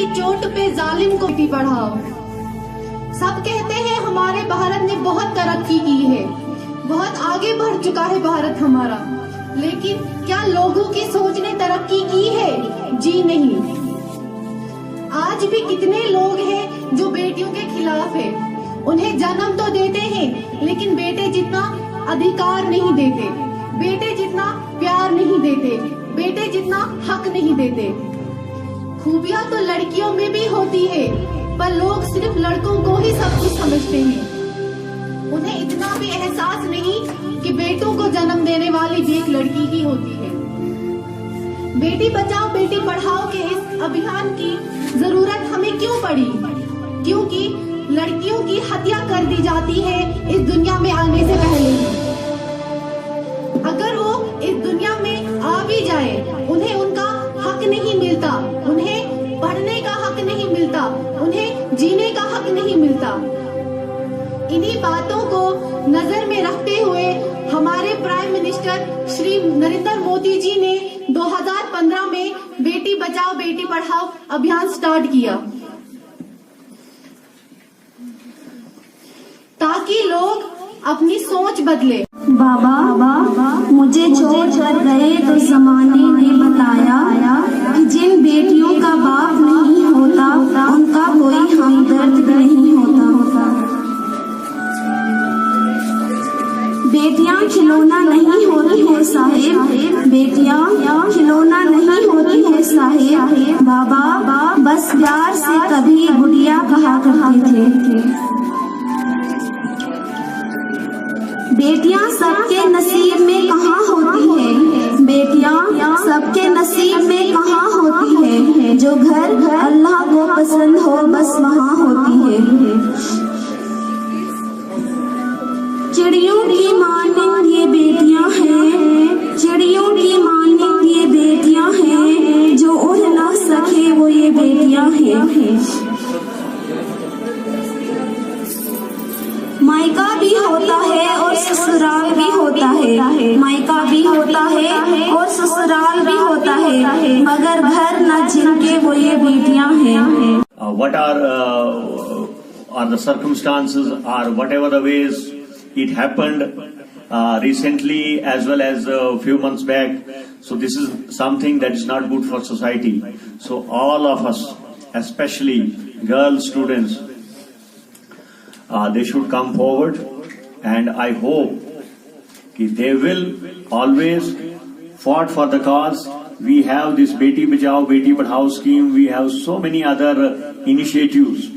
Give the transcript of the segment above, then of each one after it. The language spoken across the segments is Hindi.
की चोट पे जालिम को बेटी पढ़ाओ। सब कहते हैं हमारे भारत ने बहुत तरक्की की है, बहुत आगे बढ़ चुका है भारत हमारा, लेकिन क्या लोगों की सोच ने तरक्की की है? जी नहीं। आज भी कितने लोग हैं जो बेटियों के खिलाफ है। उन्हें जन्म तो देते हैं, लेकिन बेटे जितना अधिकार नहीं देते, बेटे जितना प्यार नहीं देते, बेटे जितना हक नहीं देते। खूबियां तो लड़कियों में भी होती है, पर लोग सिर्फ लड़कों को ही सब कुछ समझते हैं। उन्हें इतना भी एहसास नहीं कि बेटों को जन्म देने वाली भी एक लड़की ही होती है। बेटी बचाओ बेटी पढ़ाओ के इस अभियान की जरूरत हमें क्यों पड़ी? क्योंकि लड़कियों की हत्या कर दी जाती है इस दुनिया में आने से पहले ही। अगर वो इस दुनिया में आ भी जाए, उन्हें उनका हक नहीं मिलता, उन्हें पढ़ने का हक नहीं मिलता, उन्हें जीने का हक नहीं मिलता। इन्हीं बातों को नजर में रखते हुए हमारे प्राइम मिनिस्टर श्री नरेंद्र मोदी जी ने 2015 में बेटी बचाओ बेटी पढ़ाओ अभियान स्टार्ट किया, ताकि लोग अपनी सोच बदले। बाबा मुझे छोड़ कर गए तो जमाने ने बताया कि जिन बेटियों का बाप नहीं होता उनका कोई हमदर्द नहीं होता। बेटियां खिलौना नहीं होती है साहेब, बेटियां खिलौना नहीं होती है साहेब। बाबा बस प्यार से कभी गुड़िया कहा करते थे। बेटियां सबके नसीब में कहाँ होती है, बेटियां सबके नसीब में कहाँ होती है। जो घर अल्लाह को पसंद हो बस वहाँ होती है। चिड़ियों की मानिंद ये बेटियां हैं, चिड़ियों की मानिंद ये बेटियां हैं। जो उड़ ना सके वो ये बेटियां हैं। मायका भी होता है और ससुराल भी होता है, मायका भी होता है और ससुराल भी होता है, मगर घर न जिनके वो ये बेटियां हैं। What are the circumstances or whatever the ways it happened recently as well as a few months back. So this is something that is not good for society. So all of us, especially girl students, they should come forward, and I hope that they will always fought for the cause. We have this Beti Bachao Beti Padhao scheme. We have so many other initiatives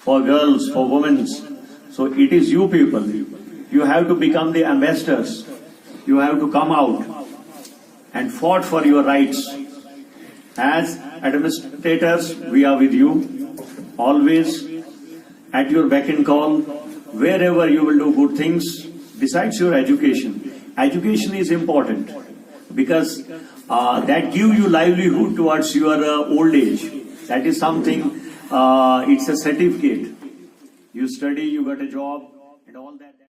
for girls, for women. So it is you people. You have to become the ambassadors. You have to come out and fought for your rights. As administrators, we are with you always, at your beck and call, wherever you will do good things. Besides your education, education is important because that gives you livelihood towards your old age. That is something, it's a certificate. You study, you got a job and all that.